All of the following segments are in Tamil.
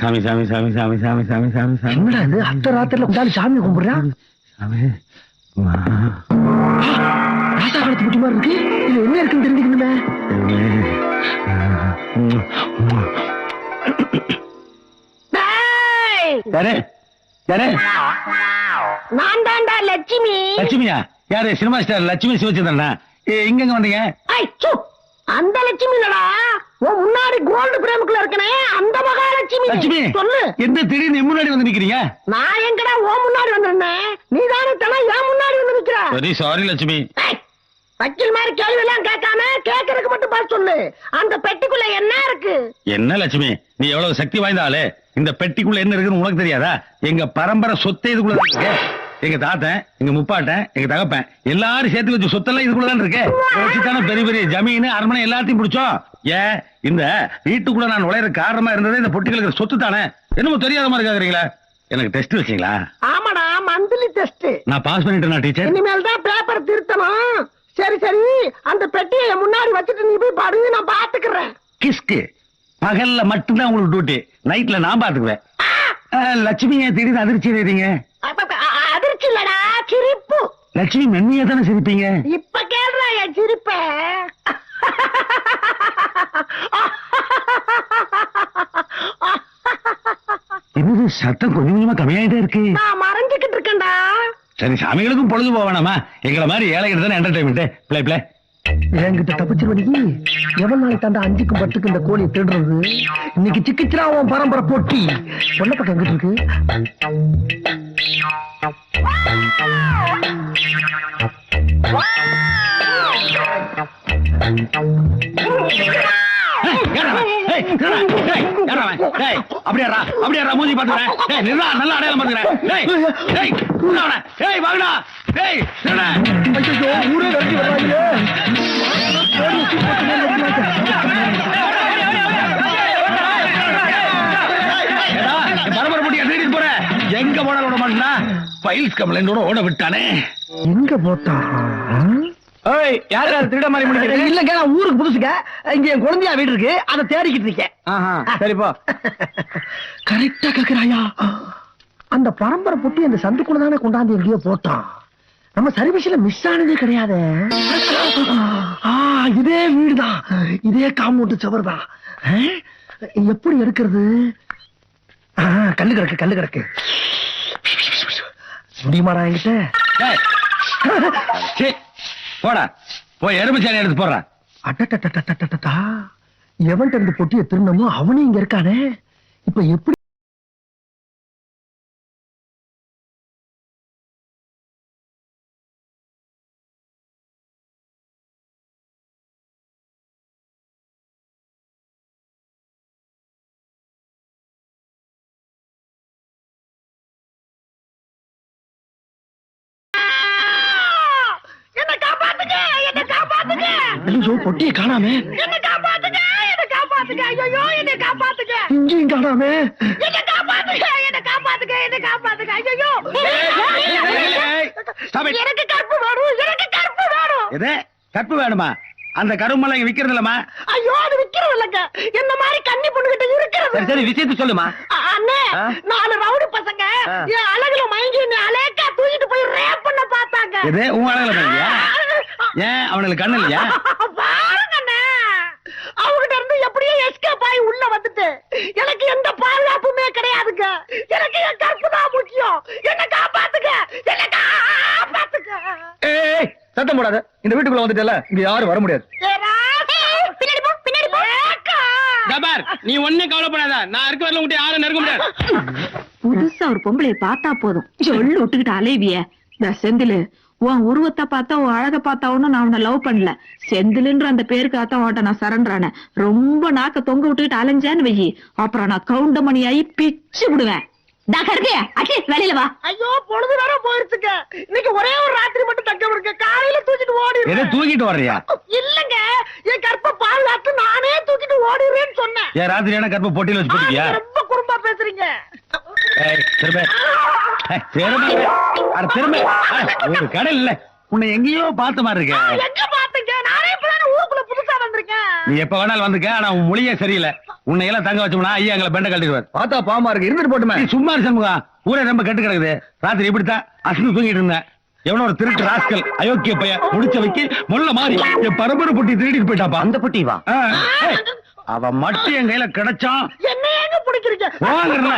சாமி சாமி சாமி சாமி சாமி சாமி சாமி சாமி என்னடா இது அத்த ராத்திரில உட்காந்து சாமி கும்பிடுறான் சாமி ராசா காலத்து குட்டி மாதிரி இருக்கு இது என்ன இருக்குன்னு தெரிஞ்சுக்கணுமே நான் தான்டா லட்சுமி. லட்சுமியா? யாரு? சினிமா ஸ்டார் லட்சுமி சிவச்சந்திரனா? இங்க வந்தீங்க? அந்த லட்சுமி இல்லடா, உன் முன்னாடி கோல்டு பிரேமுக்குள்ள இருக்கனே அந்த மகாலட்சுமி. லட்சுமி சொல்லு, எந்த திடீர்னு முன்னாடி வந்து நிக்கிறீங்க? நான் எங்கடா உன் முன்னாடி வந்திருந்தேன், நீ தானே தலை என் முன்னாடி வந்து நிக்கிற. சரி சாரி லட்சுமி. வக்கீல் மாதிரி கேள்வி எல்லாம் கேட்காம கேட்கறதுக்கு மட்டும் பதில் சொல்லு. அந்த பெட்டிக்குள்ள என்ன இருக்கு? என்ன லட்சுமி, நீ எவ்வளவு சக்தி வாய்ந்த ஆளு, இந்த பெட்டிக்குள்ள என்ன இருக்குன்னு உனக்கு தெரியாதா? எங்க பரம்பரை சொத்தை இதுக்குள்ள இருக்கு. எங்க தாத்தன், எங்க முப்பாட்டன், எங்க தகப்பன் எல்லாரும் சேர்த்து வச்சு சொத்தெல்லாம் இதுக்குள்ளதான் இருக்கு. வச்சுதானே பெரிய பெரிய ஜமீன் அரண்மனை எல்லாத்தையும் பிடிச்சோம். ஏன் இந்த வீட்டுக்குள்ள நான் நுழையிற காரணமா இருந்தது இந்த பொட்டிகளுக்கு சொத்து தானே. என்னமோ தெரியாத மாதிரி கேக்குறீங்களா? எனக்கு டெஸ்ட் வச்சீங்களா? ஆமாடா, மந்த்லி டெஸ்ட். நான் பாஸ் பண்ணிட்டேனா டீச்சர்? இனிமேல் தான் பேப்பர் திருத்தணும். சரி சரி, அந்த பெட்டியை முன்னாடி வச்சுட்டு நீ போய் படு, நான் பாத்துக்கிறேன். கிஸ்கு பகல்ல மட்டும்தான் உங்களுக்கு டியூட்டி, நைட்ல நான் பாத்துக்குவேன். லட்சுமியை திடீர்னு அதிர்ச்சி அடைறீங்க? அதிர்ச்சி இல்லடா, சிரிப்பு. லட்சுமி மென்மையா தானே சிரிப்பீங்க? இப்ப கேள்றா என் சிரிப்ப. என்னது சத்தம் கொஞ்சம் கொஞ்சமா கம்மியாயிட்டே இருக்கு? நான் மறைஞ்சுக்கிட்டு இருக்கேன்டா. சரி, சாமிகளுக்கும் பொழுது போவேணாமா? எங்களை மாதிரி ஏழைகிட்ட தானே என்டர்டைன்மெண்ட். Play play. என்கிட்ட தப்பிச்சிருவடி. எவ்வளவு நாளைக்கு தாண்டா 5க்கும் 10க்கும் இந்த கோழியை தேடுறது? இன்னைக்கு சிக்கிச்சிரா உன் பரம்பரை போட்டி. பொண்ண பக்கம் எங்கிட்டு இருக்கு? அப்படியா மூஞ்சி பாத்துக்கிறேன். நல்லா அடையாளம் பாத்துக்கிறேன். ஊரே கட்டி வர்றாங்க. பரம்பரை போட்டியா தேடி போற? எங்க போனாலும் விட மாட்டா. பைல்ஸ் கம்ப்ளைண்டோட ஓட விட்டானே. எங்க போட்டா? யாரு திருட மாதிரி முடிக்கிறது? இல்லங்க, நான் ஊருக்கு புதுசுங்க. இங்க என் குழந்தையா வீடு இருக்கு, அதை தேடிக்கிட்டு இருக்கேன். சரிப்பா. கரெக்டா கேக்குறாயா? அந்த பரம்பரை பொட்டி அந்த சந்துக்குள்ள தானே கொண்டாந்து எங்கேயோ போட்டான். நம்ம சர்வீஸ்ல மிஸ் ஆனதே கிடையாது. இதே வீடுதான், இதே காம்பவுண்ட் சுவர் தான். எப்படி எடுக்கிறது? கல்லு கிடக்கு, கல்லு கிடக்கு. முடியுமாடா என்கிட்ட? போடா, போய் எருமைச்சாணி எடுத்து போடுற. அட்டா, எவன்கிட்ட இருந்து பொட்டியை திருநமோ அவனே இங்க இருக்கானே. இப்ப எப்படி? பொட்டியை காணாமே. என்ன காப்பாத்துங்க, என்ன காப்பாத்துங்க. ஐயோ, என்ன காப்பாத்துங்க. இங்கேயும் காணாமே. என்ன காப்பாத்துங்க, என்ன காப்பாத்துங்க, என்ன காப்பாத்துங்க. ஐயோ, எனக்கு கற்பு வேணும், எனக்கு கற்பு வேணும். எது கற்பு வேணுமா? அந்த கருமெல்லாம் இங்க விக்கிறது இல்லமா? ஐயோ, அது விக்கிறது இல்லங்க, என்ன மாதிரி கன்னி பொண்ணுகிட்ட இருக்கிறது. சரி விஷயத்தை சொல்லுமா. அண்ணே, 4 ரவுடி பசங்க என் அழகுல மயங்கி என்ன அலேக்கா தூக்கிட்டு போய் ரேப் பண்ண பார்த்தாங்க. எது உன் அழகுல மயங்கியா? ஏன் அவனுக்கு கண்ணு இல்லையா? பாருங்கண்ணே, அவங்கிட்ட இருந்து எப்படியோ எஸ்கேப் ஆகி உள்ள வந்துட்டு எனக்கு எந்த பாதுகாப்புமே கிடையாதுங்க. எனக்கு என் கற்பு தான் முக்கியம். என்ன காப்பாத்துங்க, என்ன காப்பாத்துங்க. ஏய், சத்தம் போடாத. இந்த வீட்டுக்குள்ள வந்துட்டல, இங்க யாரும் வர முடியாது. பின்னாடி போ, பின்னாடி போ. நீ ஒண்ணே கவலைப்படாத, நான் இருக்க வரல உன்கிட்ட யாரும் நெருங்க முடியாது. புதுசா ஒரு பொம்பளைய பார்த்தா போதும் சொல்லு விட்டுக்கிட்டு அலைவிய. செந்திலு, உன் உருவத்தை பார்த்தா உன் அழக பார்த்தா ஒன்னும் நான் உன்னை லவ் பண்ணல. செந்திலுன்ற அந்த பேருக்காத்தான் உன்ட்ட நான் சரண்டரான. ரொம்ப நாக்க தொங்க விட்டுக்கிட்டு அலைஞ்சான்னு வையி, அப்புறம் நான் கவுண்டமணியாயி பிச்சு விடுவேன். வெளியில வா. ஐயோ, பொழுது வேற போயிருச்சுங்க. இன்னைக்கு ஒரே ஒரு ராத்திரி மட்டும் தக்க இருக்கு. காலையில தூக்கிட்டு ஓடிடுறேன். தூக்கிட்டு வர்றியா? இல்லங்க, என் கற்ப பாதுகாத்து நானே தூக்கிட்டு ஓடிடுறேன்னு சொன்னேன். ஏன் ராத்திரியான கற்ப பொட்டியில வச்சு போட்டியா? ரொம்ப குறும்பா பேசுறீங்க. ஒரு கடல் இல்ல, உன்னை எங்கேயோ பார்த்த மாதிரி இருக்க. எங்க பாத்துங்க? நானே இப்பதானே ஊருக்குள்ள புதுசா வந்திருக்கேன். நீ எப்ப வேணாலும் வந்துக்க, ஆனா உன் மொழியே சரியில்லை. உன்னை எல்லாம் தங்க வச்சோம்னா ஐயா எங்களை பெண்ட கட்டிடுவார். பார்த்தா பாவமா இருக்கு, இருந்துட்டு போட்டுமே. நீ சும்மா இரு சண்முகா, ஊரே ரொம்ப கெட்டு கிடக்குது. ராத்திரி இப்படித்தான் அசந்து தூங்கிட்டு இருந்தேன். எவனோ ஒரு திருட்டு ராஸ்கல் அயோக்கிய பையன் முடிச்ச வைக்க முள்ள மாறி என் பரம்பரை பொட்டி திருடிட்டு போயிட்டாப்பா. அந்த பொட்டி வா. ஏய், அவ மட்டும் என் கையில கிடைச்சான். என்ன ஏங்க பிடிக்கிறீங்க? வாங்கறல.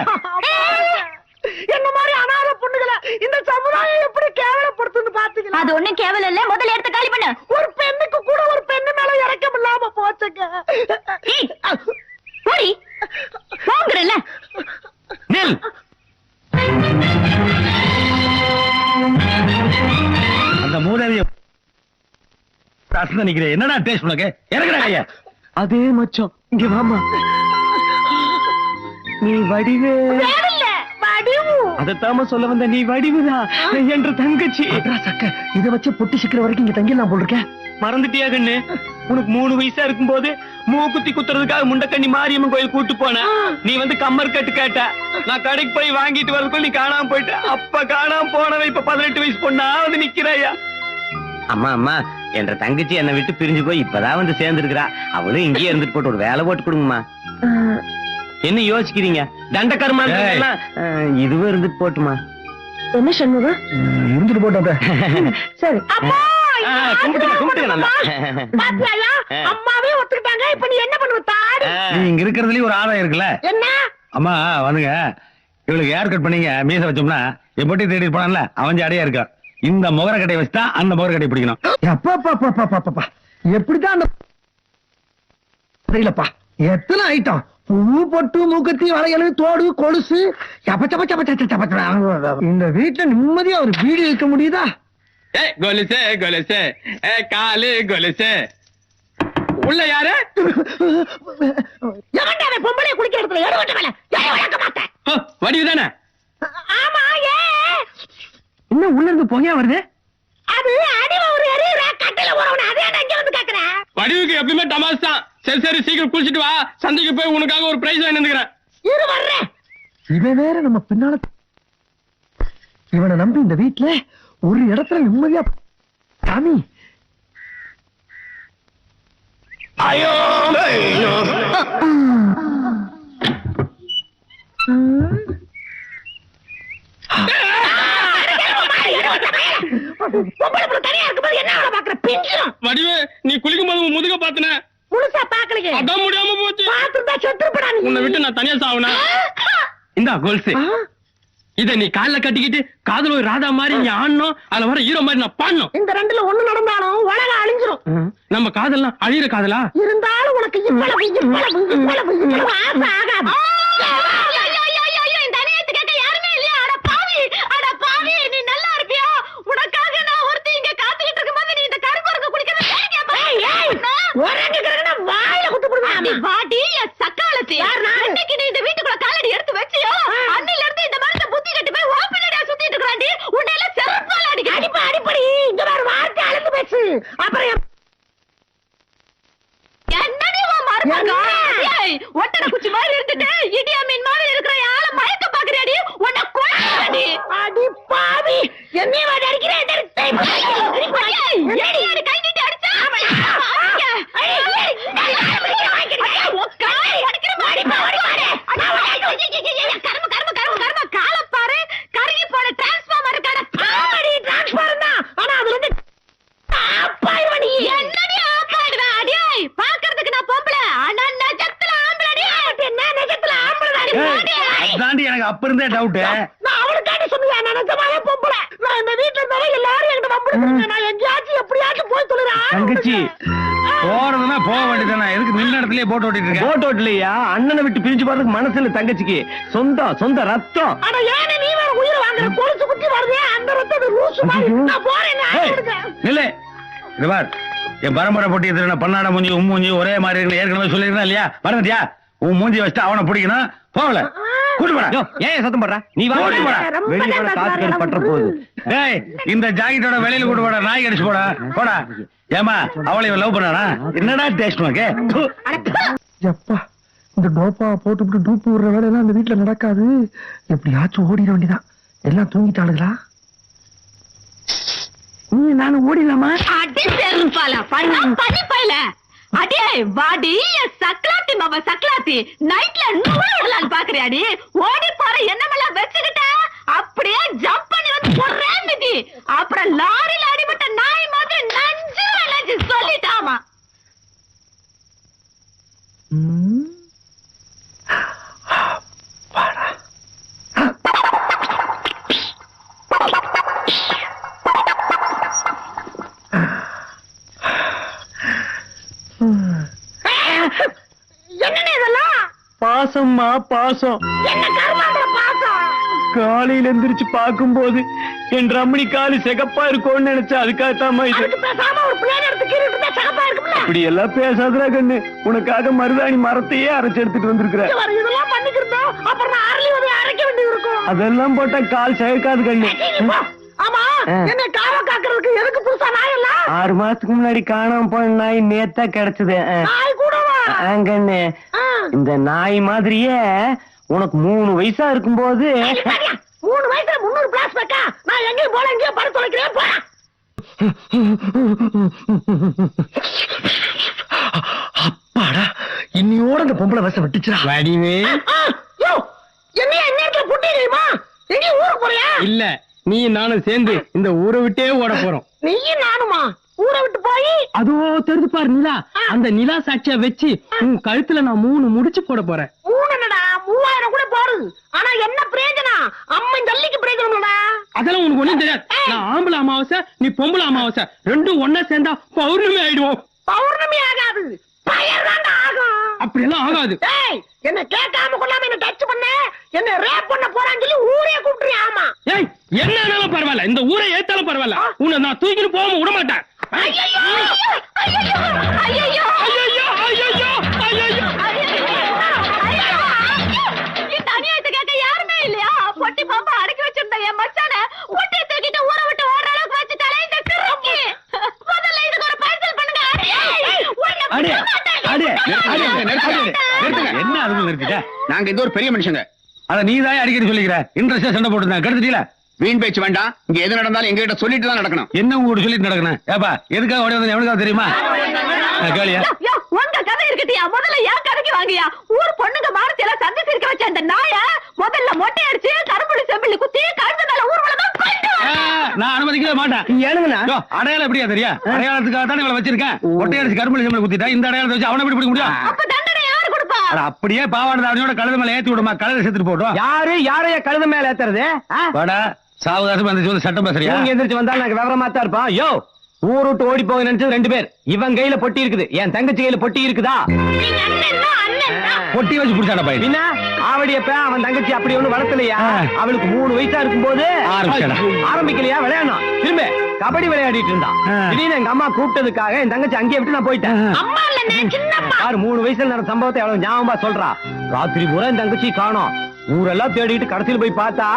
என்ன மாதிரி அனாதை பொண்ணுகளை இந்த சமுதாயம் எப்படி கேவலப்படுத்துன்னு பாத்தீங்களா? அது ஒண்ணும் கேவலம் இல்ல. முதல்ல எடுத்து காலி பண்ணு. ஒரு பெண்ணுக்கு கூட ஒரு பெண்ணு மேல இறக்கம் இல்லாம போச்சுங்க. போடி போங்கறல. நில். அந்த மூதேவிய அசந்த நிக்கிறேன். என்னடா டேஸ்ட் உனக்கு? இறங்குடா கையா. அதே மச்சான், இங்க வாமா. நீ வடிவே. தேவையில்ல, வடிவு. அதத்தாம சொல்ல வந்த, நீ வடிவுதா என்ற தங்கச்சி. சக்க இத வச்சு பொட்டி சிக்கிற வரைக்கும் இங்க தங்கிடலாம் போல் இருக்க. மறந்துட்டியா கண்ணு? உனக்கு 3 வயசா இருக்கும் போது மூக்குத்தி குத்துறதுக்காக முண்டக்கண்ணி மாரியம்மன் கோயில் கூட்டு போன. நீ வந்து கம்மர் கட்டு கேட்ட. நான் கடைக்கு போய் வாங்கிட்டு வரதுக்குள்ள நீ காணாம போயிட்ட. அப்ப காணாம போனவ இப்ப 18 வயசு பொண்ணா வந்து நிக்கிறாயா? அம்மா அம்மா என்ற தங்கச்சி என்னை விட்டு பிரிஞ்சு போய் இப்பதான் வந்து சேர்ந்துருக்கிறா. அவளும் இங்கேயே இருந்துட்டு போட்டு ஒரு வேலை போட்டு கொடுங்கம்மா. என்ன யோசிக்கிறீங்க? தண்டக்கர்மா இதுவும் இருந்துட்டு போட்டுமா. என்ன சண்முகம்? இருந்துட்டு போட்டாத. சரி. அப்பா, கும்பிட்டுங்க நல்லா. பாத்தியாயா? அம்மாவே ஒத்துக்கிட்டாங்க. இப்ப நீ என்ன பண்ணுவ? தாடி. நீ இங்க இருக்கிறதுலயும் ஒரு ஆதாயம் இருக்குல்ல. என்ன? அம்மா வந்துங்க, இவளுக்கு ஏர் கட் பண்ணீங்க மீச வச்சோம்னா என் பொட்டி தேடி போனான்ல அவன் ஜாடியா இருக்கா. இந்த முகர கட்டையை வச்சுட்டா அந்த முகர கட்டையை பிடிக்கணும். அப்பா எப்படிதான் அந்த தெரியலப்பா. எத்தனை ஐட்டம், பூ பொட்டு மூக்கத்தி வளையல் தோடு கொலுசு. இந்த வீட்டுல நிம்மதியா ஒரு வீடு இருக்க முடியுதா? கொலுசு கொலுசு காலு கொலுசு. உள்ள யாரு? எவன்டா அவன் பொம்பளைய குளிக்கிற இடத்துல எடுவட்ட மேல? ஏன் வளர்க்க மாட்டேன்? வடிவுதானே? ஆமா, என்ன உள்ள இருந்து புகையா வருது? அது அடிவ ஒரு எரியுற கட்டையில போறவன. அதே நான் இங்க வந்து கேக்குறேன். வடிவுக்கு எப்பயுமே டமாஸ் தான். சரி சரி சீக்கிரம் குளிச்சிட்டு வா. சந்தைக்கு போய் உனக்காக ஒரு பிரைஸ் வாங்கி வந்துக்கிறேன். இரு வர்றேன். இவன் வேற நம்ம பின்னால. இவனை நம்பி இந்த வீட்டுல ஒரு இடத்துல நிம்மதியா சாமி. ஐயோ பொம்பளை புள்ள தனியா இருக்கும்போது என்ன அவளை பாக்குற? பிஞ்சிரும். வடிவு, நீ குளிக்கும் போது உன் முதுக பாத்துன. முழுசா பாக்கலையே. அதான் முடியாம போச்சு. பாத்துட்டா செத்துப்படா நீ. உன்னை விட்டு நான் தனியா சாவுனா. இந்தா கொலுசு. இத நீ கால்ல கட்டிக்கிட்டு காதல் ஒரு ராதா மாதிரி நீ ஆடணும். அதுல வர ஹீரோ மாதிரி நான் பாடணும். இந்த ரெண்டுல ஒண்ணு நடந்தாலும் உலகம் அழிஞ்சிரும். நம்ம காதல்லாம் அழியிற காதலா? இருந்தாலும் உனக்கு இவ்வளவு ஆசை ஆகாது. இந்த அநியாயத்தை கேட்க யாருமே இல்லையா? அட பாவி, அட பாவி, நீ நல்லா இருப்பியா? உனக்காக நான் ஒருத்தி இங்க காத்துக்கிட்டு இருக்கும்போது நீ இந்த கருப்பருக்கு குடிக்கிறது வாயில குத்து போடுவேன். வாடி சக்காலத்தி. அன்னைக்கு நீ இந்த வீட்டுக்குள்ள காலடி எடுத்து வச்சியோ, அன்னில இருந்து இந்த மனசை புத்தி கட்டி போய் ஓப்பனடா சுத்திட்டு இருக்கறாண்டி. உன்னையெல்லாம் செருப்பால அடிப்படி இங்க வேற வார்த்தை அளந்து பேசு. அப்புறம் என்னடி வா மறுபங்க? ஏய், ஒட்டட குச்சி மாதிரி இருந்துட்டு இடியா மீன் மாதிரி இருக்கிற ஆளை மயக்க பாக்குறியாடி? உன்னை கொல்லுறடி. அடி பாவி, என்னைய வாடி அடிக்கிறே. ஏடி ஏடி கை நீட்டி அடிச்சா? கால பாரு, கருகி போன டிரான்ஸ்பார்மர் இருக்கான. டிரான்ஸ்பார்மர் தான். ஆனா அது வந்து ஆப்பாயிடுவடி. என்னடி ஆப்பாயிடுவா? அடியாய், பாக்குறதுக்கு நான் பொம்பளை, ஆனா நெஜத்துல ஆம்பளடி. என்ன நெஜத்துல ஆம்பளை? தாண்டி எனக்கு அப்ப இருந்தே டவுட். நான் அவளுக்காண்டி சொன்னியா? நான் நிஜமாவே பொம்பளை. நான் இந்த வீட்டுல இருந்தாலும் எல்லாரும் என்கிட்ட வம்பிடுறாங்க. நான் எங்கேயாச்சும் எப்படியாச்சும் போய் சொல்லுறேன். தங்கச்சி போறதுன்னா போக வேண்டியதானே. எதுக்கு நின்ன இடத்துலயே போட்டு ஓட்டிட்டு இருக்க? போட்டோ இல்லையா? அண்ணனை விட்டு பிரிஞ்சு போறதுக்கு மனசு இல்ல தங்கச்சிக்கு. சொந்த ரத்தம். ஆனா ஏன் நீ வேற உயிர் வாங்குற? கொலுசு குத்தி வருதே அந்த ரத்தம் ரூசு மாதிரி. நான் போறேன். ஏய், நில்லு. இது பார், என் பரம்பரை பொட்டி எதிர பண்ணாட மூஞ்சி உன் மூஞ்சி ஒரே மாதிரி இருக்கு. ஏற்கனவே சொல்லிருந்தா இல்லையா? மறந்துட்டியா? உன் மூஞ்சி வச்சுட்டு அவனை பிடிக்கணும். போகல கூட்டு போடா. ஏன் சத்தம் போடுற? நீ வா. கூட்டு போடா. வெளிய போட காத்து பற்ற போகுது. டேய், இந்த ஜாக்கெட்டோட வெளியில கூட்டு போடா. நாய் கடிச்சு போடா. போடா. ஏமா அவளை இவன் லவ் பண்ணானா? என்னடா டேஸ்ட் உனக்கு? எப்பா, இந்த டோப்பா போட்டுவிட்டு டூப்பு விடுற வேலையெல்லாம் இந்த வீட்டுல நடக்காது. எப்படியாச்சும் ஓடிட வேண்டியதான். எல்லாம் தூங்கிட்டாளுங்களா? நீ நானும் ஓடிடலாமா? அடி செருப்பால பண்ணா பண்ணி பையல. அடே வாடி சக்லாத்தி மாமா சக்லாத்தி நைட்ல நூறு விடலான்னு பாக்குறியாடி? ஓடி போற என்னமெல்லாம் வச்சுக்கிட்ட அப்படியே ஜம்ப் பண்ணி வந்து போடுறேன் மிதி. அப்புறம் லாரில அடிபட்ட நாய் மாதிரி நஞ்சு சொல்லிட்டாமா. என்னன்னு இதெல்லாம்? பாசம்மா பாசம். என்ன கருமாந்திர பாசம்? காலையில எந்திரிச்சு பாக்கும்போது என் ரமணி காலு சிகப்பா இருக்கும்னு நினைச்சா அதுக்காகத்தாமா இது. அதுக்கு பேசாம ஒரு பிளேன் எடுத்து கீறிட்டு இருந்தா சகப்பா இருக்கும்ல. அப்படி எல்லாம் பேசாதடா கண்ணு. உனக்காக மருதாணி மரத்தையே அரைச்சு எடுத்துட்டு வந்திருக்கிறேன். இதெல்லாம் பண்ணிக்கிறதா அப்புறம் நான் அரளி வந்து அரைக்க வேண்டி இருக்கும். அதெல்லாம் போட்டா கால் சிகக்காது கண்ணு. ஆமா, என்ன காவ காக்குறதுக்கு எதுக்கு புதுசா நாய் எல்லாம்? 6 மாசத்துக்கு முன்னாடி காணாம போன நாய் நேத்தா கிடைச்சது. நாய் கூடவா? கண்ணு, இந்த நாய் மாதிரியே உனக்கு 3 வயசா இருக்கும்போது 3 வயசுல 300 பிளாஸ் பேக்கா? நான் எங்கேயும் போல எங்கேயோ பட தொலைக்கிறேன் போறேன். அப்பாடா, இன்னியோட அந்த பொம்பளை வசம் விட்டுச்சுடா. வடிவே என்னையா இந்நேரத்துல புட்டிடுமா? எங்கேயும் ஊருக்கு போறியா? இல்ல, நீ நானும் சேர்ந்து இந்த ஊரை விட்டே ஓட போறோம். நீயும் நானுமா ஊரை விட்டு போய்? அதோ தெரிஞ்சு பாரு நிலா. அந்த நிலா சாட்சிய வச்சு உன் கழுத்துல நான் 3 முடிச்சு போட போறேன். 3 என்னடா 3000 கூட போடு. ஆனா என்ன பிரயோஜனம்? அம்மா ஜல்லிக்கு பிரயோஜனம் இல்லடா. அதெல்லாம் உனக்கு ஒண்ணும் தெரியாது. நான் ஆம்பளை அமாவாசை, நீ பொம்பளை அமாவாசை, ரெண்டும் ஒன்னா சேர்ந்தா பௌர்ணமி ஆயிடுவோம். பௌர்ணமி ஆகாது, பயர்தான்டா ஆகும். அப்படி எல்லாம் ஆகாது. ஏய், என்ன கேட்காம கொள்ளாம என்ன டச் பண்ண, என்ன ரேப் பண்ண போறான்னு சொல்லி ஊரே கூப்பிடுறியா? ஆமா. ஏய், என்னன்னாலும் பரவாயில்ல, இந்த ஊரை ஏத்தாலும் பரவாயில்ல, உன்னை நான் தூக்கிட்டு போகாம விட மாட்டேன். ஐயோ ஐயோ ஐயோ ஐயோ ஐயோ ஐயோ இந்த அநியாயத்தை கேட்க யாருமே இல்லையா? பொட்டி பாம்பா அடக்கி வச்சிருந்த என் மச்சான பொட்டியை தூக்கிட்டு ஊரை விட்டு ஓடுற அளவுக்கு வச்சுட்டாலே இந்த கிறுக்கி. முதல்ல இதுக்கு ஒரு பைசல் பண்ணுங்க. அடே அடே என்ன அதுவும் நிறுத்திட்ட? நாங்க இந்த ஒரு பெரிய மனுஷங்க. அத நீதான் அடிக்கடி சொல்லிக்கிற. இன்ட்ரெஸ்டா சண்டை போட்டு கெடுத்துட்டீல. வீண் பேச்சு வேண்டாம். இங்க எது நடந்தாலும் எங்க கிட்ட சொல்லிட்டு தான் நடக்கணும். என்ன உங்ககிட்ட சொல்லிட்டு நடக்கணும்? ஏப்பா எதுக்காக ஓடி வந்தது எவனுக்காக தெரியுமா? கேளியா? யோ, உங்க கதை இருக்கட்டியா? முதல்ல ஏன் கதைக்கு வாங்கியா? ஊர் பொண்ணுங்க மானத்தை எல்லாம் சந்தி சிரிக்க வச்ச அந்த நாய முதல்ல மொட்டை அடிச்சு கரும்புளி செம்பிளி குத்தி கழுத்து மேல ஊர்வலமா கொண்டு வா. நான் அனுமதிக்கவே மாட்டேன். ஏனுங்கண்ணா? யோ, அடையாளம் எப்படியா தெரியா? அடையாளத்துக்காக தான் இவளை வச்சிருக்கேன். ஒட்டை அடிச்சு கரும்புலி செம்பளி குத்திட்டா இந்த அடையாளத்தை வச்சு அவனை எப்படி பிடிக்க முடியும்? அப்ப தண்டனை யாரு கொடுப்பா? அட, அப்படியே பாவாடை தாவணியோட கழுத மேல ஏத்தி விடுமா? கழுத செத்துட்டு போட்டோம். யாரைய கழுத மேல ஏத்துறது? வாடா, சாவகாசம் வந்து சொல்லி சட்டம் பேசுறியா? இவங்க எந்திரிச்சு வந்தாலும் எனக்கு விவரமா தான் இருப்பான். யோ, ஊர் விட்டு ஓடி போக நினைச்சது 2 பேர். இவன் கையில பொட்டி இருக்குது, என் தங்கச்சி கையில பொட்டி இருக்குதா? நீங்க அண்ணன் அண்ணன் பொட்டி வச்சு புடிச்சாட பையன். பின்ன ஆவடியப்ப அவன் தங்கச்சி அப்படி ஒண்ணு வளர்த்தலையா? அவளுக்கு 3 வயசா இருக்கும் போது ஆரம்பிச்சடா. ஆரம்பிக்கலையா விளையாடணும். திரும்ப கபடி விளையாடிட்டு இருந்தான். திடீர்னு எங்க அம்மா கூப்பிட்டதுக்காக என் தங்கச்சி அங்கேயே விட்டு நான் போயிட்டேன். அம்மா இல்ல சின்னம்மா. யாரு 3 வயசுல நடந்த சம்பவத்தை எவ்வளவு ஞாபகமா சொல்றா. ராத்திரி பூரா என் தங்கச்சி காணோம். ஊரெல்லாம் தேடிட்டு கடைசியில் போய் பார்த்தா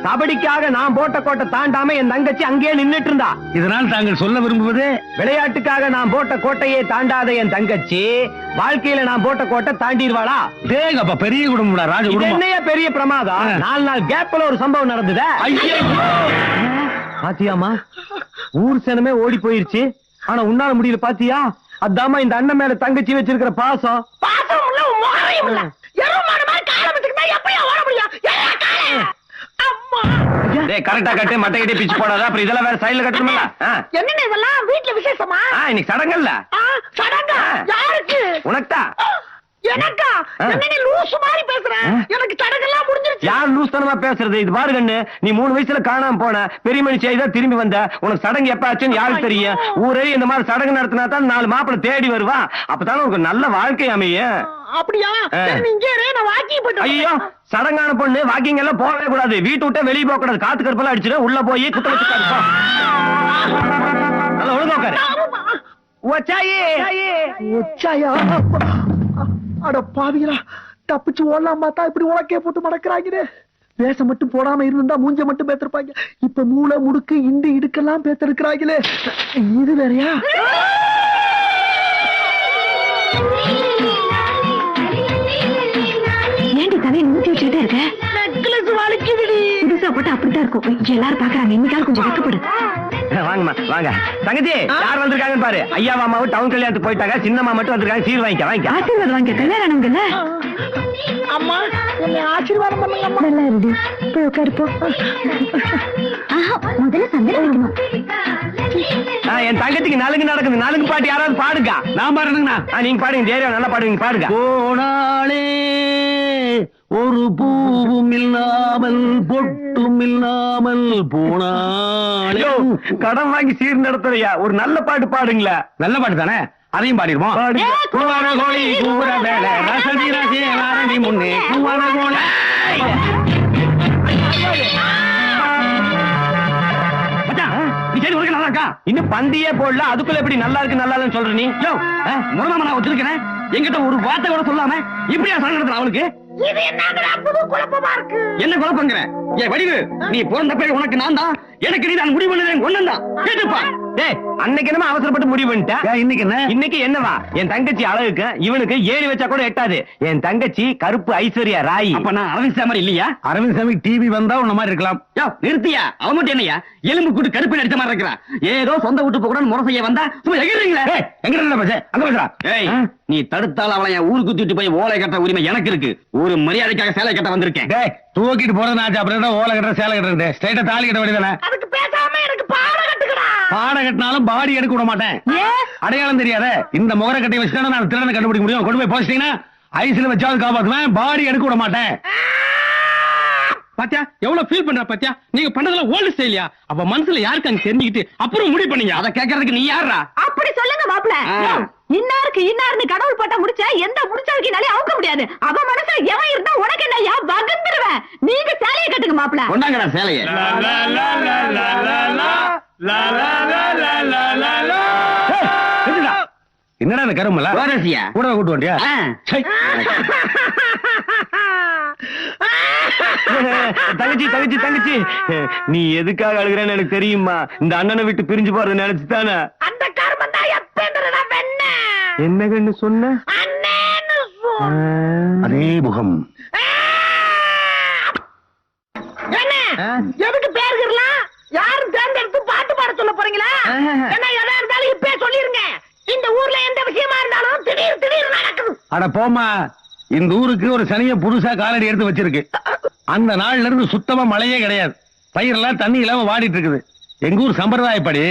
கபடிக்காக நான் போட்ட கோட்டை தாண்டாம என் தங்கச்சி அங்கேயே நின்னுட்டு இருந்தா. இதனால் தாங்கள் சொல்ல விரும்புவது, விளையாட்டுக்காக நான் போட்ட கோட்டையே தாண்டாத என் தங்கச்சி வாழ்க்கையில நான் போட்ட கோட்டை தாண்டிடுவாளா? தேங்கப்பா பெரிய குடும்பம்டா, ராஜ இது குடும்பம். என்னைய பெரிய பிரமாதம். 4 நாள் கேப்ல ஒரு சம்பவம் நடந்தது. ஐயோ, பாத்தியாமா, ஊர் சனமே ஓடி போயிருச்சு. ஆனா உன்னால முடியல பாத்தியா? அதாமா இந்த அண்ணன் மேல தங்கச்சி வச்சிருக்கிற பாசம். பாசம் இல்ல, முகரையும் இல்ல. எருமாடு மாதிரி காலை வச்சுக்கிட்டா எப்படியா ஓட முடியும்? ஏன் காலை? அம்மா. டேய், கரெக்டா கட்டு, மட்டை கட்டி பிச்சு போடாத. அப்புறம் இதெல்லாம் வேற சைடுல கட்டணும்ல. என்னன்னு இதெல்லாம் வீட்டுல விசேஷமா? இன்னைக்கு சடங்கல்ல. சடங்கா? யாருக்கு? உனக்குதான். எனக்கா? என்ன நீ லூசு மாதிரி பேசுற? எனக்கு சடங்கெல்லாம் முடிஞ்சிருச்சு. யார் லூஸ்தனமா பேசுறது? இது பாரு கண்ணு, நீ 3 வயசுல காணாம போன பெரிய மனுஷியாய் தான் திரும்பி வந்த. உனக்கு சடங்கு எப்ப ஆச்சுன்னு யாருக்கு தெரியும்? ஊரே இந்த மாதிரி சடங்கு நடத்தினா தான் 4 மாப்பிள்ளை தேடி வருவா. அப்பதானே உனக்கு நல்ல வாழ்க்கை அமையும். அப்படியா? சரி, நீ இங்கே இரு, நான் வாக்கிங் போயிட்டு ஐயோ, வரேன். சடங்கான பொண்ணு வாக்கிங் எல்லாம் போகவே கூடாது. வீட்டு விட்டு வெளியே போக கூடாது. காத்து கருப்பெல்லாம் அடிச்சுட்டு உள்ள போய் குத்த வச்சு நல்லா ஒழுங்கா உட்காரு. ஒச்சாயா? அட பாவிகளா, தப்பிச்சு ஓடலாம் பார்த்தா இப்படி உலக்கைய போட்டு மடக்குறாங்க. வேஷம் மட்டும் போடாம இருந்தா மூஞ்ச மட்டும் பேத்திருப்பாங்க. இப்ப மூளை முடுக்கு இண்டு இடுக்கெல்லாம் பேத்திருக்கிறாங்களே. இது வேறையா? ஏண்டி தலையை நிமித்தி வச்சுக்கிட்டே இருக்க? நெக்லஸ் வலிக்குதுடி. புதுசா போட்டு அப்படித்தான் இருக்கும். எல்லாரும் பாக்குறாங்க. இன்னைக்காவது கொஞ்சம் வெக்கப்படு. வாங்கம்மா வாங்க. தங்கச்சி யார் வந்திருக்காங்கன்னு பாரு. ஐயாவா அம்மாவும் டவுன் கல்யாணத்துக்கு போயிட்டாங்க. சின்னம்மா மட்டும் வந்திருக்காங்க. சீர் வாங்கிக்க வாங்கிக்க. ஆசீர்வாதம் வாங்க கல்யாணம் ஆனவங்கல்ல. அம்மா என்னை ஆசீர்வாதம் பண்ணுங்க அம்மா. நல்லா இருந்து போய் உட்காருப்போ. முதல்ல சந்தனம் வைக்கணும். என் தங்கச்சிக்கு நலுங்கு நடக்குது. நலுங்கு பாட்டு யாராவது பாடுங்க. நான் பாருங்கண்ணா. நீங்க பாடுங்க. தேரியா நல்லா பாடுவீங்க. பாடுங்க. போனாலே ஒரு பூவும் இல்லாமல் பொட்டும் இல்லாமல் போனாலே. ஐயோ, கடன் வாங்கி சீர் நடத்துறியா? ஒரு நல்ல பாட்டு பாடுங்களா. நல்ல பாட்டு தானே, அதையும் பாடிடுவோம். கூவான கோழி கூற வேலை ரசதி ரசி வாரணி முன்னே கூவான கோழி. நீ சரி உனக்கு நல்லா இருக்கா? இன்னும் பந்தியே போடல, அதுக்குள்ள எப்படி நல்லா இருக்கு நல்லா இல்லைன்னு சொல்ற நீ? முருகாம நான் வச்சிருக்கிறேன். என்கிட்ட ஒரு வார்த்தை கூட சொல்லாம இப்படியா சங்கடத்துல அவளுக்கு இது என்னங்கடா புது குழப்பமா இருக்கு. என்ன குழப்பங்கிற? ஏ வடிவு, நீ பிறந்த பேர் உனக்கு நான் தான், எனக்கு நீ தான் முடிவு பண்ணது ஒண்ணுதான். கேட்டுப்பா. டேய், அன்னைக்கு என்னமா அவசரப்பட்டு முடிவு பண்ணிட்டேன். இன்னைக்கு என்ன? இன்னைக்கு என்னவா? என் தங்கச்சி அழகுக்கு இவனுக்கு ஏறி வச்சா கூட எட்டாது. என் தங்கச்சி கருப்பு ஐஸ்வர்யா ராய். அப்ப நான் அரவிந்த் சாமி இல்லையா? அரவிந்த் சாமி டிவி வந்தா உன்ன மாதிரி இருக்கலாம். நிறுத்தியா? அவன் மட்டும் என்னையா எலும்பு கூட்டு கருப்பு நடிச்ச மாதிரி இருக்கிறான். ஏதோ சொந்த வீட்டு போக கூட முறை செய்ய வந்தா சும்மா எகிறீங்களா? எங்க பேச அங்க பேசுறா. ஏய், நீ தடுத்தால் அவளை என் ஊருக்கு தூக்கிட்டு போய் ஓலை கட்ட உரிமை எனக்கு இருக்கு. ஒரு மரியாதைக்காக சேலை கட்ட வந்திருக்கேன். தூக்கிட்டு போறது நான் அப்புறம் ஓலை கட்டுற சேலை கட்டுறது ஸ்ட்ரைட்டா தாலி கட்ட வேண்டியதானே? அதுக்கு பேசாம எனக்கு பாட கட்டுக்கடா. பாட கட்டினாலும் பாடி எடுக்க விட மாட்டேன். அடையாளம் தெரியாத இந்த முகர கட்டி வச்சுட்டா நான் திருடனை கண்டுபிடிக்க முடியும். கொண்டு போய் போச்சிட்டீங்கன்னா ஐஸ்ல வச்சாவது காப்பாத்துவேன். பாடி எடுக்க விட மாட்டேன். பாத்தியா எவ்வளவு ஃபீல் பண்ற? பாத்தியா நீங்க பண்ணதெல்லாம் ஓல்டு ஸ்டைலியா? அப்ப மனசுல யாருக்கு அங்க தெரிஞ்சுக்கிட்டு அப்புறம் முடிவு பண்ணீங்க? அதை கேட்கறதுக்கு நீ யாரா? அப்படி சொல்லுங்க மாப்பிள. இன்னாருக்கு இன்னாருன்னு கடவுள் பட்ட முடிச்சா எந்த முடிச்சாருக்கினாலே அவுக்க முடியாது. அவ மனசுல எவன் இருந்தா உனக்கு என்ன யா வகுந்துருவேன். நீங்க சேலையை கட்டுங்க மாப்பிள. கொண்டாங்கடா சேலையை. என்னடா இந்த கருமல கூட கூட்டு வண்டியா? தங்கச்சி தங்கச்சி தங்கச்சி, நீ எதுக்காக அழுகிறேன்னு எனக்கு தெரியுமா? இந்த அண்ணனை விட்டு பிரிஞ்சு போறது நினைச்சுதானே? அந்த கர்மம் தான் எப்பன்றடா வெண்ண. என்ன கண்ணு சொன்ன? அண்ணேன்னு சொல். அதே முகம். என்ன எதுக்கு பேருக்கலாம்? யாரும் தேர்ந்தெடுத்து பாட்டு பாட சொல்ல போறீங்களா? என்ன எதா இருந்தாலும் இப்பே சொல்லிருங்க. இந்த ஊர்ல எந்த விஷயமா இருந்தாலும் திடீர் திடீர் நடக்குது. அட போமா, இந்த ஊருக்கு ஒரு சனிய புதுசா காலடி எடுத்து வச்சிருக்கு. அந்த நாள்ல இருந்து சுத்தமா மழையே கிடையாது. பயிரெல்லாம் தண்ணி இல்லாம வாடிட்டு இருக்குது. எங்க ஊர் சம்பிரதாயப்படி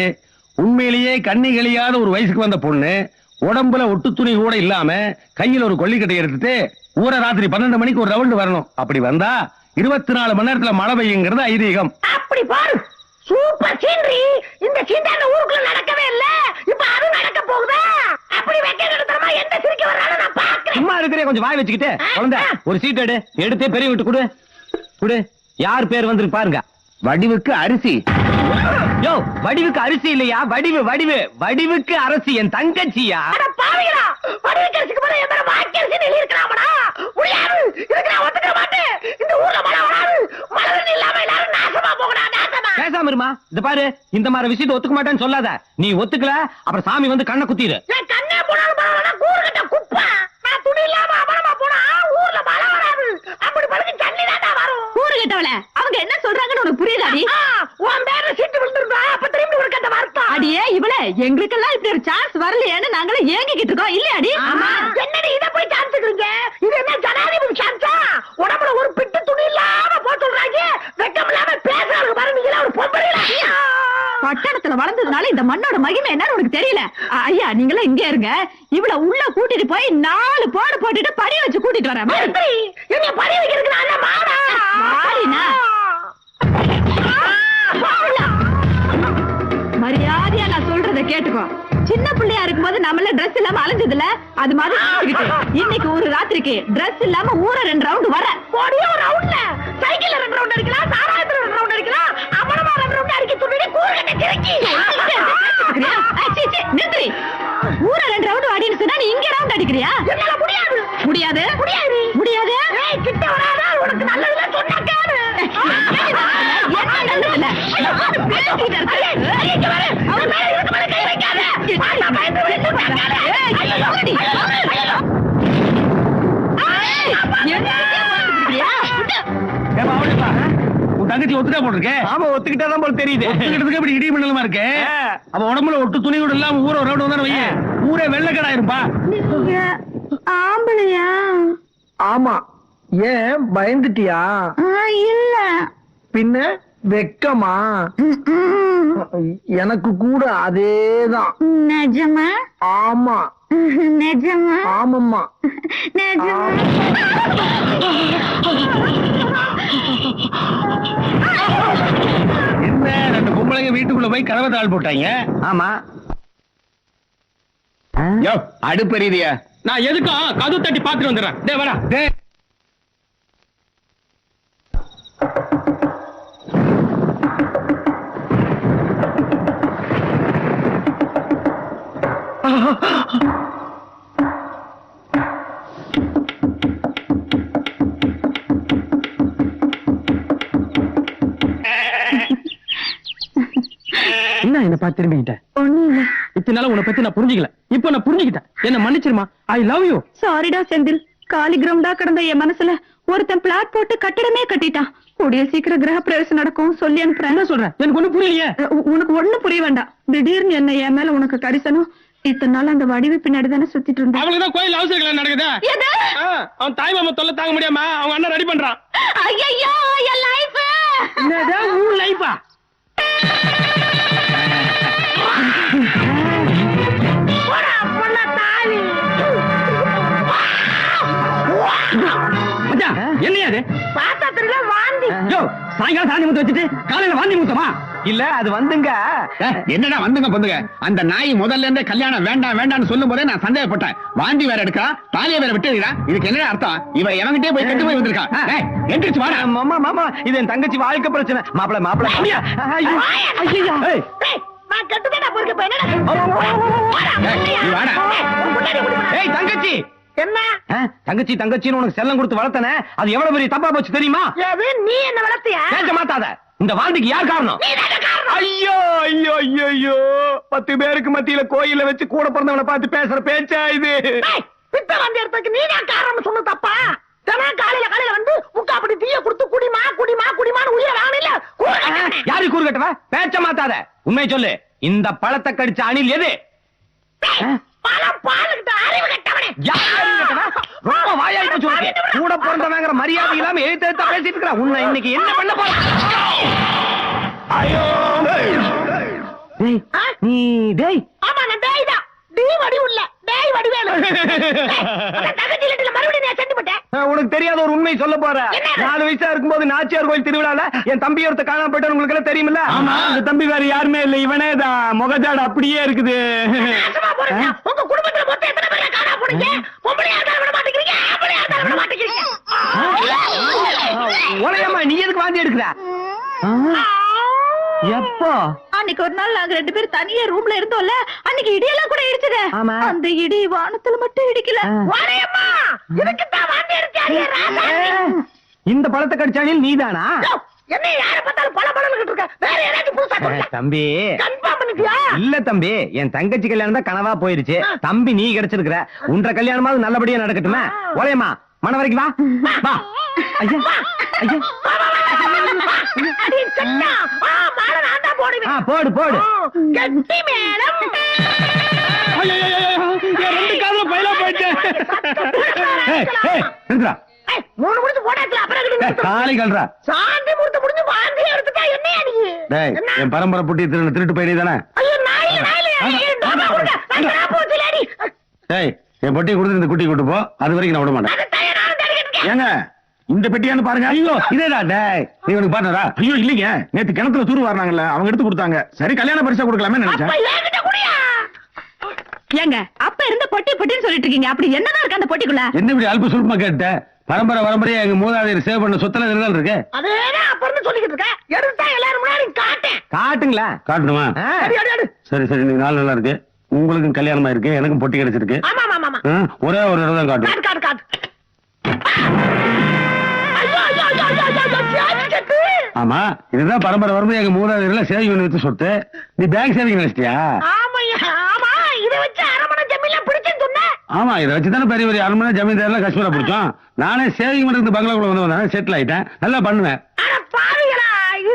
உண்மையிலேயே கண்ணி கழியாத ஒரு வயசுக்கு வந்த பொண்ணு உடம்புல ஒட்டு துணி கூட இல்லாம கையில ஒரு கொல்லிக்கட்டை எடுத்துட்டு ஊரை ராத்திரி 12 மணிக்கு ஒரு ரவுண்டு வரணும். அப்படி வந்தா 24 மணி நேரத்துல மழை பெய்யுங்கிறது ஐதீகம். அப்படி பாரு, சூப்பர் சீனரி. இந்த சீண்டான ஊருக்குள்ள நடக்கவே இல்ல, இப்ப அது நடக்க போகுதா? அப்படி வெக்க நடத்துறமா எந்த சிரிக்க வர்றாலும் நான் பாக்குறேன். சும்மா இருக்கிறே, கொஞ்சம் வாய் வச்சுக்கிட்டு. குழந்தை, ஒரு சீட் எடு. எடுத்து பெரிய விட்டு கொடு கொடு. யார் பேர் வந்திருக்கு பாருங்க. வடிவுக்கு அரிசி. யோ, வடிவுக்கு அரிசி இல்லையா? வடிவு வடிவு வடிவுக்கு அரசி. என் தங்கச்சியா? அட பாவிகளா, வடிவுக்கரசிக்கு மேல எத்தனை வாக்கியரசின்னு எழுதியிருக்கலாமடா? முடியாது, இதுக்கு நான் ஒத்துக்க மாட்டேன். இந்த ஊர்ல மழை வராது. மழை இல்லாம எல்லாரும் நாசமா போகடா, நாசமா. பேசாம இருமா. இந்த பாரு, இந்த மாதிரி விஷயத்தை ஒத்துக்க மாட்டேன்னு சொல்லாத. நீ ஒத்துக்கல அப்புறம் சாமி வந்து கண்ணை குத்திடு. என் கண்ணே போனாலும் பரவாயில்ல, கூறுகிட்ட குப்பை. நான் துணி இல்லாம அபரமா போனா ஊர்ல மழை வராது. அப்படி படுத்து தண்ணி தான் வரும். ஊரு கேட்டவள அவங்க என்ன சொல்றாங்கன்னு உனக்கு புரியுதாடி? உன் பேர்ல சீட்டு விழுந்துருந்தா அப்ப திரும்பி ஒரு கட்ட வார்த்தா. அடியே இவளே, எங்களுக்கெல்லாம் இப்படி ஒரு சான்ஸ் வரலையேன்னு நாங்களே ஏங்கிக்கிட்டு இருக்கோம் இல்லையாடி? ஆமா, என்னடி இத போய் சான்ஸுக்குறீங்க? இது என்ன ஜனாதிபதி சான்ஸா? உடம்புல ஒரு பிட்டு துணி இல்லாம போட்டு சொல்றாங்க. வெக்கம் இல்லாம பேசுறாங்க பாரு. நீங்க ஒரு பொம்பளையா? பட்டணத்துல வளர்ந்ததுனால இந்த மண்ணோட மகிமை என்னன்னு உனக்கு தெரியல. ஐயா, நீங்களா இங்கே இருங்க. இவள உள்ள கூட்டிட்டு போய் 4 போடு போட்டுட்டு படி வச்சு கூட்டிட்டு வரேன். என்ன படி வைக்கிறதுக்கு நான் மாடா? மாடினா மரியாதையா நான் சொல்றத கேட்டுக்கோ. சின்ன பிள்ளையா இருக்கும்போது நம்மள டிரெஸ் இல்லாம அலைஞ்சதுல அது மாதிரி இன்னைக்கு ஒரு ராத்திரிக்கு டிரெஸ் இல்லாம ஊர 2 ரவுண்ட் வர. போடியோ ரவுண்ட்ல சைக்கிள்ல 2 ரவுண்ட் அடிக்கலாம், சாராயத்துல 2 ரவுண்ட் அடிக்கலாம், அப்புறமா 2 ரவுண்ட் அடிக்க துணிடி கூறுகட்ட கிறுக்கி. நிறுத்தி. ஊர 2 ரவுண்ட் அடின்னு சொன்னா நீ இங்க ரவுண்ட் அடிக்கிறியா? என்னால முடியாது. முடியாது முடியாது. முடியாது. ஏய், கிட்ட வராதா? உனக்கு நல்லதுல சொன்னா கேளு. என்ன நல்லதில்ல? பேசிட்டு இருக்க. இங்க வர. அவன் மேல இருக்கு மேல கை வைக்காத. பாத்தா பயந்து போய் சொன்னா கேளு. ஐயோ, ஐயோ. உன் தங்கச்சி தங்கச்சி ஒத்துட்டா போட்டிருக்கேன். ஆமா ஒத்துக்கிட்டாதான் போல தெரியுது. ஒத்துக்கிட்டதுக்கு இப்படி இடி மண்டலமா இருக்கு. அவ உடம்புல ஒட்டு துணி கூட இல்லாம ஊரை ஒரு ரவுண்ட் வந்தானே வைய, ஊரே வெள்ளக்கடாயிருப்பா. நீங்க ஆம்பளையா? ஆமா. ஏன் பயந்துட்டியா? இல்ல. பின்ன வெக்கமா? எனக்கு கூட அதேதான். நிஜமா? ஆமா. நிஜமா? ஆமாம்மா. நிஜமா? என்ன ரெண்டு பொம்பளைங்க வீட்டுக்குள்ள போய் கதவை தாள் போட்டாங்க. ஆமா. யோ அடுப்பு ரீதியா நான் எதுக்கும் கதவு தட்டி பாத்துட்டு வந்துடுறேன். டேய் வரா. டேய், என்ன என்ன பார்த்து திரும்பிக்கிட்ட? ஒண்ணும் இல்ல. இத்தனை நாள் உன்னை பத்தி நான் புரிஞ்சுக்கல. இப்ப நான் புரிஞ்சுக்கிட்டேன். என்ன மன்னிச்சிருமா. I love you. சாரிடா செந்தில். காலி கிரவுண்டா கிடந்த என் மனசுல ஒருத்தன் பிளாட் போட்டு கட்டிடமே கட்டிட்டான். கூடிய சீக்கிரம் கிரக பிரவேசம் நடக்கும் சொல்லி அனுப்புறேன். என்ன சொல்ற? எனக்கு ஒண்ணு புரியலையே. உனக்கு ஒண்ணு புரிய வேண்டாம். திடீர்னு என்ன என் மேல உனக்கு கரிசனம். இத்தனை நாள் அந்த வடிவு பின்னாடி தானே சுத்திட்டு இருந்தேன். அவளுக்குதான் கோயில் அவசரம் நடக்குது. அவன் தாய் மாமா தொல்லை தாங்க முடியாம அவங்க அண்ணன் ரெடி பண்றான். ஐயோ என் லைஃப். என்னதான் உன் லைஃபா? என்னையா அது? பாத்திரத்துல வாந்தி. யோ, சாயங்காலம் சாந்தி முத்த வச்சுட்டு காலையில வாந்தி முத்தமா? இல்ல அது வந்துங்க. என்னடா வந்துங்க பொந்துங்க. அந்த நாய் முதல்ல இருந்தே கல்யாணம் வேண்டாம் வேண்டாம்னு சொல்லும் போதே நான் சந்தேகப்பட்டேன். வாந்தி வேற எடுக்கிறா, தாலியை வேற விட்டுறா. இதுக்கு என்ன அர்த்தம்? இவ எவங்கிட்டே போய் கெட்டு போய் வந்திருக்கா. எந்திரிச்சு வாடா. மாமா மாமா இது என் தங்கச்சி வாழ்க்கை பிரச்சனை. மாப்பிள மாப்பிள. ஐயா. ஐயா. டேய், நான் கெட்டுதானே போயிருக்கேன். இப்ப என்னடா? நீ வாடா. ஏய் தங்கச்சி. என்ன? தங்கச்சி தங்கச்சின்னு உனக்கு செல்லம் கொடுத்து வளர்த்தனே, அது எவ்வளவு பெரிய தப்பா போச்சு தெரியுமா? ஏது நீ என்ன வளர்த்தியா? கேட்க மாட்டாத. இந்த வாழ்க்கைக்கு யார் காரணம்? ஐயோ ஐயோ ஐயோ ஐயோ 10 பேருக்கு மத்தியில கோயில வச்சு கூட பிறந்தவனை பார்த்து பேசுற பேச்சா இது? பித்த வாந்தி எடுத்ததுக்கு நீதான் காரணம் சொன்ன தப்பா? தினம் காலையில வந்து முக்கா அப்படி தீய கொடுத்து குடிமா குடிமா குடிமான்னு உயிரை வாங்கல. யாரு கூறு கட்டவ? பேச்ச மாத்தாத. உண்மை சொல்லு. இந்த பழத்தை கடிச்ச அணில் எது? பழம் பாலுகிட்ட அறிவு கட்டவனே. யார் அறிவு கெட்டவன்? ரொம்ப வாயாடி போச்சு உனக்கு. கூட பிறந்தவங்கிற மரியாதை இல்லாம எழுத்து எழுத்தா பேசிட்டு இருக்கா. உன்னை இன்னைக்கு என்ன பண்ண போற? ஐயோ டேய் நீ டேய். ஆமா நான் டேய் தான். டி வடிவு இல்ல. டேய் வடிவேலு. தங்கச்சி லெட்டில மறுபடியும் நான் செஞ்சு போட்டேன். உனக்கு தெரியாத ஒரு உண்மை சொல்ல போற. 4 வயசா இருக்கும்போது நாச்சியார் கோயில் திருவிழால என் தம்பி ஒருத்த காணாம போயிட்டு உங்களுக்கு எல்லாம் தெரியுமில்ல? அந்த தம்பி வேற யாருமே இல்ல, இவனே தான். முகஜாடு அப்படியே இருக்குது. நாசமா போறீங்க. உங்க குடும்பத்துல மொத்தம் எத்தனை பேரை காணாம போனீங்க? பொம்பளையா இருந்தாலும் விட மாட்டேங்கிறீங்க, ஆம்பளையா இருந்தாலும் விட மாட்டேங்கிறீங்க. உலகம்மா நீ எதுக்கு வாந்தி எடுக்கிற? எப்போ? அன்னைக்கு ஒரு நாள் நாங்க 2 பேரும் தனியா ரூம்ல இருந்தோம்ல, அன்னைக்கு இடியெல்லாம் கூட இடிச்சது. ஆமா. அந்த இடி வானத்துல மட்டும் இடிக்கல. வாழையம்மா, இதுக்கு தான் வாந்தி எடுத்தாரு ராசா. இந்த பழத்தை கடிச்சானில் நீதானா? என்ன யார பார்த்தாலும் பல பலன்னு இருக்க. வேற யாராச்சும் புதுசா சொல்லுங்க. தம்பி கன்ஃபார்ம் பண்ணிட்டியா? இல்ல தம்பி, என் தங்கச்சி கல்யாணம் தான் கனவா போயிருச்சு. தம்பி நீ கிடைச்சிருக்கிற. உன்ற கல்யாணமாவது நல்லபடியா நடக்கட்டுமே. ஓலையம்மா மன வரைக்கும் வா வா. ஐயா ஐயா அடி சட்டா. மாலை நான் தான் போடுவேன். போடு போடு. கட்டி மேடம். ரெண்டு காதுல பயிலா போயிட்டேன். மூணு முடிச்சு போடாக்கல. அப்புறம் காலை கல்றா. சாந்தி முகூர்த்தம் முடிஞ்சு வாந்தி எடுத்துட்டா என்னையா நீ? டேய், என் பரம்பரை புட்டி திருட்டு போயிடு தானே. ஐயோ நாயில டோமா கொடுங்க. நான் போச்சு லேடி. டேய், என் பொட்டியை கொடுத்து இந்த குட்டி கூட்டு போ. அது வரைக்கும் நான் விட மாட்டேன். அது தயாரான தடிக்கிட்டு. ஏங்க இந்த பெட்டியான்னு பாருங்க. ஐயோ இதேடா. டேய், நீ உனக்கு பாருடா. ஐயோ இல்லீங்க, நேத்து கிணத்துல தூர் வர்றாங்கல்ல, அவங்க எடுத்து கொடுத்தாங்க. சரி கல்யாண பரிசா கொடுக்கலாமே அப்ப நினைச்சேன். ஏங்கிட்ட குடியா? ஏங்க அப்ப இருந்த பொட்டி பொட்டின்னு சொல்லிட்டு இருக்கீங்க. அப்படி என்னதான் இருக்கு அந்த பொட்டிக்குள்ள? என்ன இப்படி அல்ப சுருப்பமா கேட்ட? பரம்பரையா எங்க மூதாதையர் சேவ் பண்ண சொத்துல இதுதான் இருக்கு. அதேதான் அப்ப இருந்து சொல்லிக்கிட்டு இருக்க. எடுத்தா எல்லாரும் முன்னாடி காட்டேன். காட்டுங்களா? காட்டணுமா? அடி அடி அடி. சரி நீங்க நாள் நல்லா இருக்கு. உங்களுக்கும் கல்யாணமா இருக்கு, எனக்கும் பொட்டி கிடைச்சிருக்கு. ஆமா ஆமா ஆமா. ஒரே ஒரு தடவை தான் காட்டும். காட்டு காட்டு காட்டு. ஐயோ ஐயோ ஐயோ ஐயோ ஐயோ சாச்சி கட்டு. ஆமா, இதுதான் பரம்பரை எங்க மூதாதையர்ல சேவிங் பண்ணி வச்சு சொத்து. நீ பேங்க் சேவிங் நினைச்சிட்டியா? ஆமாய்யா ஆமா. இத வச்சு அரமணை ஜமீன்லாம் பிடிச்சேன்னு சொன்னேன். ஆமா, இதை வச்சுதானே பெரிய அரண்மனை ஜமீன்தார்லாம் காஷ்மீரா பிடிச்சோம். நானே சேவிங் பண்றது பங்களாக்குள்ள வந்து செட்டில் ஆயிட்டேன். நல்லா பண்ணுவேன். அட பாவிகளா, இது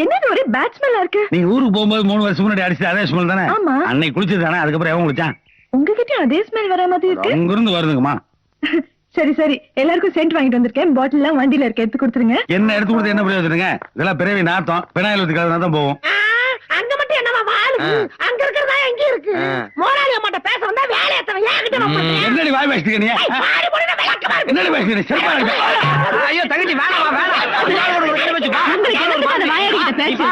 என்னது ஒரே பேட் ஸ்மெல்லா இருக்கு? நீங்க ஊருக்கு போகும்போது 3 வருஷம் முன்னாடி அடிச்சது அதே ஸ்மெல் தானே? ஆமா. அன்னைக்கு குளிச்சது தானே? அதுக்கப்புறம் எவன் குளிச்சான்? உங்ககிட்ட அதே ஸ்மெல் வர மாதிரி இருக்கு. அங்க இருந்து வருதுங்கம்மா. சரி சரி, எல்லாருக்கும் சென்ட் வாங்கிட்டு வந்திருக்கேன். பாட்டில் எல்லாம் வண்டியில இருக்க, எடுத்து கொடுத்துருங்க. என்ன எடுத்து கொடுத்து என்ன பிரயோஜனங்க? இதெல்லாம் பிறவி நாத்தம். பினாயில் ஊத்தி கலந்தா தான் போகும். அங்க மட்டும் என்னவா வாழு? அங்க இருக்கிறதா எங்க இருக்கு? மோனாலி அம்மாட்ட பேச வந்தா வேலையை தவிர ஏன்கிட்ட நான் பண்றேன். என்னடி வாய் பேசிட்டு நீ? பாடி போடுற விளக்கமா இருக்கு. என்னடி பேசிட்டு செருப்பா இருக்கு. ஐயோ தங்கச்சி வேணாமா வேணாம். உங்களுக்கு எதுக்கு அந்த வாயாடிக்கிட்ட பேச்சு?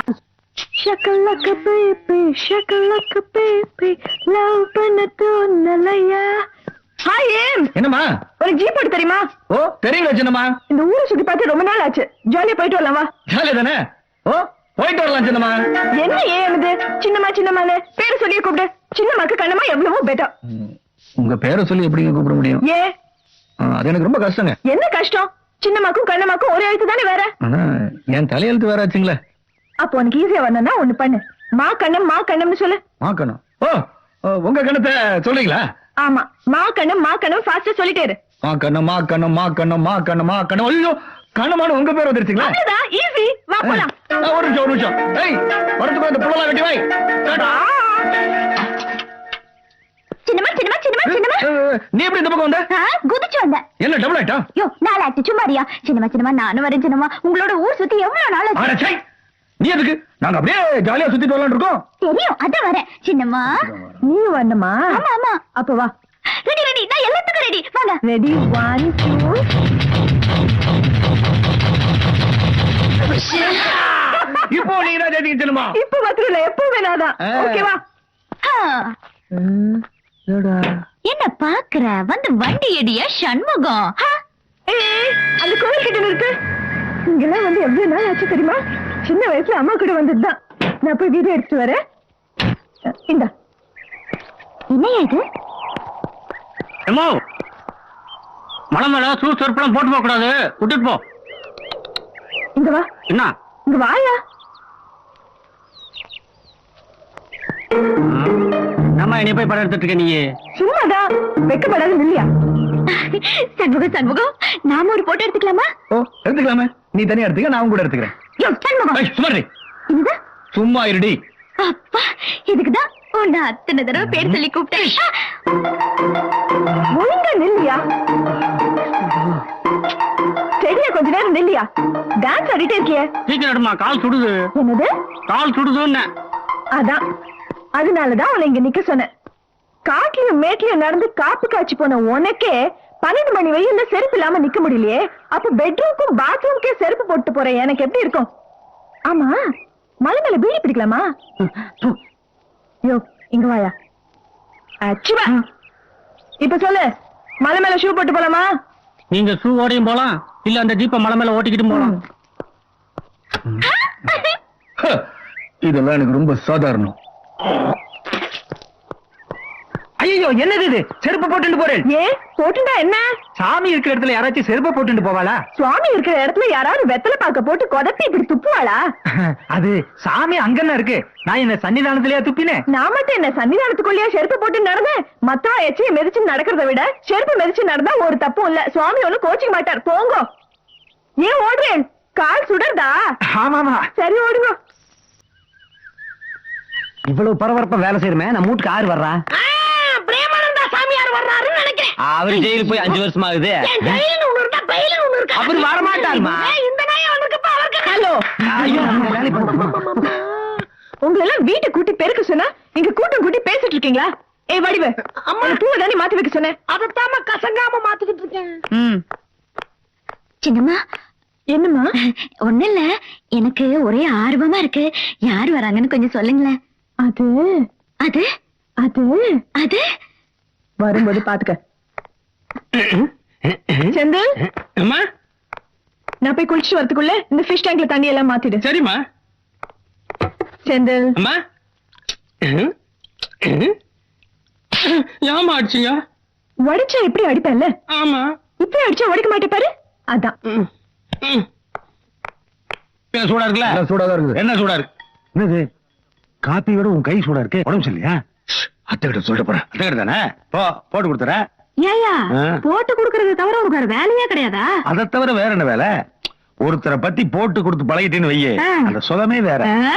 ஷக்கலக்க பேபி, ஷக்கலக்க பேபி, லவ் பண்ண தோணலையா? ஹாய் ஏம். என்னம்மா? ஒரு ஜீப் ஓட்டு தெரியுமா? ஓ தெரியுங்களா சின்னம்மா? இந்த ஊரை சுத்தி பார்த்து ரொம்ப நாள் ஆச்சு. ஜாலியா போயிட்டு வரலாம் வா. ஜாலியா தானே? ஓ போயிட்டு வரலாம் சின்னம்மா. என்ன ஏன் இது சின்னம்மா சின்னம்மான்னு பேரு சொல்லியே கூப்பிடு. சின்னம்மாக்கு கண்ணம்மா எவ்வளவோ பெட்டர். உங்க பேரை சொல்லி எப்படிங்க கூப்பிட முடியும்? ஏ அது எனக்கு ரொம்ப கஷ்டங்க. என்ன கஷ்டம்? சின்னம்மாக்கும் கண்ணம்மாக்கும் ஒரே எழுத்து தானே வேற. ஆனா என் தலையெழுத்து வேற ஆச்சுங்களே. அப்போ உனக்கு ஈஸியா வரணும்னா ஒண்ணு பண்ணு. மா கண்ணம்னு சொல்லு. மாக்கணும். ஓ உங்க கணத்தை சொல்றீங்களா? ஆமா, மா கண்ணம் ஃபாஸ்டா சொல்லிட்டே இரு. ஐயோ கண்ணமான உங்க பேர் வந்துருச்சுங்களா? அவ்வளவுதான், ஈஸி. வா போலாம். ஒரு நிமிஷம். ஏய் வரதுக்கு இந்த புள்ளலாம் வெட்டி வை. சின்னமா நீ எப்படி இந்த பக்கம் வந்த? குதிச்சு வந்த. என்ன டபுள் ஆயிட்டா? யோ 4 ஆக்ட் சும்மாரியா? சின்னமா நானும் வரேன் சின்னமா. உங்களோட ஊர் சுத்தி எவ்வளவு நாள் ஆச்சு? அட சை, நீ எதுக்கு? நாங்க அப்படியே ஜாலியா சுத்திட்டு வரலாம்னு இருக்கோம். தெரியும், அதான் வரேன் சின்னமா. நீ வரணுமா? ஆமா அப்ப வா. ரெடி நான் எல்லாத்துக்கும் ரெடி. வாங்க. ரெடி 1 2. இப்போ நீங்க தான் ஜெயிச்சீங்க சின்னம்மா. இப்ப மாத்திரம் இல்ல, எப்பவுமே நாதான். ஓகேவா? என்ன பாக்குற? வந்து வண்டி எடிய சண்முகம். ஏய், அந்த கோவில் கிட்ட நிறுத்து. இங்கெல்லாம் வந்து எவ்வளவு நாள் ஆச்சு தெரியுமா? சின்ன வயசுல அம்மா கூட வந்ததுதான். நான் போய் வீடியோ எடுத்துட்டு வரேன். இந்தா. என்னையா இது? எம்மோ மலை மேல செருப்பெல்லாம் போட்டு போக கூடாது. விட்டுட்டு போ. இங்க வா. என்ன இங்க வாயா. நம்ம என்னைய போய் படம் எடுத்துட்டு இருக்க நீ? சும்மாதான், வெக்கப்படாது இல்லையா? சண்முகம் நாம ஒரு போட்டோ எடுத்துக்கலாமா? ஓ எடுத்துக்கலாமே. நீ தனியா எடுத்துக்க, நான் கூட எடுத்துக்கிறேன். யோ சண்முகம், ஏய், சும்மா இரு. என்னது? சும்மா இருடி. அப்பா, இதுக்குதான் உன்னை அத்தனை தடவை பேர் சொல்லி கூப்பிட்டேன். ஒழுங்கா நில்லியா? சரியா கொஞ்ச நேரம் நில்லியா? டான்ஸ் ஆடிட்டே இருக்கியே. சீக்கிரம் எடுமா, கால் சுடுது. என்னது? கால் சுடுதுன்னு. அதான், அதனாலதான் உன்னை இங்க நிக்க சொன்னேன். காட்டுலயும் மேட்லயும் நடந்து காப்பு காய்ச்சி போன உனக்கே 12 மணி வெயில்ல செருப்பு இல்லாம நிக்க முடியலையே. அப்ப பெட்ரூம்க்கும் பாத்ரூம்க்கே செருப்பு போட்டு போற எனக்கு எப்படி இருக்கும்? ஆமா, மலை மேல பீடி பிடிக்கலாமா? யோ இங்க வாயா. அச்சுவா, இப்ப சொல்லு, மலை மேல ஷூ போட்டு போலாமா? நீங்க ஷூ ஓடியும் போலாம், இல்ல அந்த ஜீப்ப மலை மேல ஓட்டிக்கிட்டு போலாம். இதெல்லாம் எனக்கு ரொம்ப சாதாரணம். ஐயோ என்னது இது? செருப்பு போட்டுட்டு போறேன். ஏன் போட்டுண்டா என்ன? சாமி இருக்கிற இடத்துல யாராச்சும் செருப்பு போட்டுட்டு போவாளா? சுவாமி இருக்கிற இடத்துல யாராவது வெத்தலை பாக்க போட்டு கொதப்பி இப்படி துப்புவாளா? அது சாமி அங்கன்னா இருக்கு. நான் என்ன சன்னிதானத்திலேயே துப்பினேன்? நான் மட்டும் என்ன சன்னிதானத்துக்குள்ளேயே செருப்பு போட்டு நடந்தேன்? மத்தவா எச்சியை மிதிச்சு நடக்கிறத விட செருப்பு மிதிச்சு நடந்தா ஒரு தப்பும் இல்ல. சுவாமி ஒண்ணு கோச்சிக்க மாட்டார். போங்க. ஏன் ஓடுறேன்? கால் சுடர்தா? ஆமாமா. சரி ஓடுங்க. இவ்வளவு பரபரப்பா வேலை செய்யறமே, நம்ம வீட்டுக்கு ஆறு வர்றா? பிரேமானந்தா சாமியார் வர்றாருன்னு நினைக்கிறேன். அவரு ஜெயிலுக்கு போய் 5 வருஷம் ஆகுது. ஏன் ஜெயிலுன்னு ஒண்ணு இருக்கா, பயிலுன்னு ஒண்ணு இருக்கா? அவர் வரமாட்டாருமா. ஏய், இந்த நாயா வந்திருக்கப்பா, அவருக்கு ஹலோ, ஐயோ, நம்ம வேலை பார்க்கணும். உங்களை எல்லாம் வீட்டை கூட்டி பெருக்க சொன்னா இங்க கூட்டம் கூட்டி பேசிட்டு இருக்கீங்களா? ஏய் வடிவு, அம்மா. அந்த பூவை தானே மாத்தி வைக்க சொன்னேன். அதைத்தாம கசங்காம மாத்திக்கிட்டு இருக்கேன். சின்னம்மா, என்னம்மா? ஒண்ணு இல்ல, எனக்கு ஒரே ஆர்வமா இருக்கு. யார் வராங்கன்னு கொஞ்சம் சொல்லுங்களேன். அது அது அது அது வரும்போது பாத்துக்க. செந்தில், அம்மா நான் போய் குளிச்சுட்டு வரதுக்குள்ள இந்த ஃபிஷ் டேங்க்ல தண்ணி எல்லாம் மாத்திடு. சரிம்மா. செந்தில், அம்மா ஏமா அடிச்சீங்க? வடிச்சா எப்படி அடிப்பேன்ல, ஆமா. இப்படி அடிச்சா உடைக்க மாட்டே பாரு. அதான். என்ன சூடா இருக்குல்ல? சூடாதான் இருக்குது. என்ன சூடா இருக்கு? என்னது? காப்பி விட உன் கை சூடா இருக்கு. உடம்பு சரியில்லையா? அத்தை கிட்ட சொல்லிட்டு போறேன். அத்தை கிட்ட தானே? போ, போட்டு கொடுத்துறேன். ஏயா ஆ. போட்டு குடுக்கறது தவிர உனக்கு வேற வேலையே கிடையாதா? அதை தவிர வேற என்ன வேலை? ஒருத்தரை பத்தி போட்டு கொடுத்து பழகிட்டேன்னு வையே ஆ. அந்த சுகமே வேற ஆ?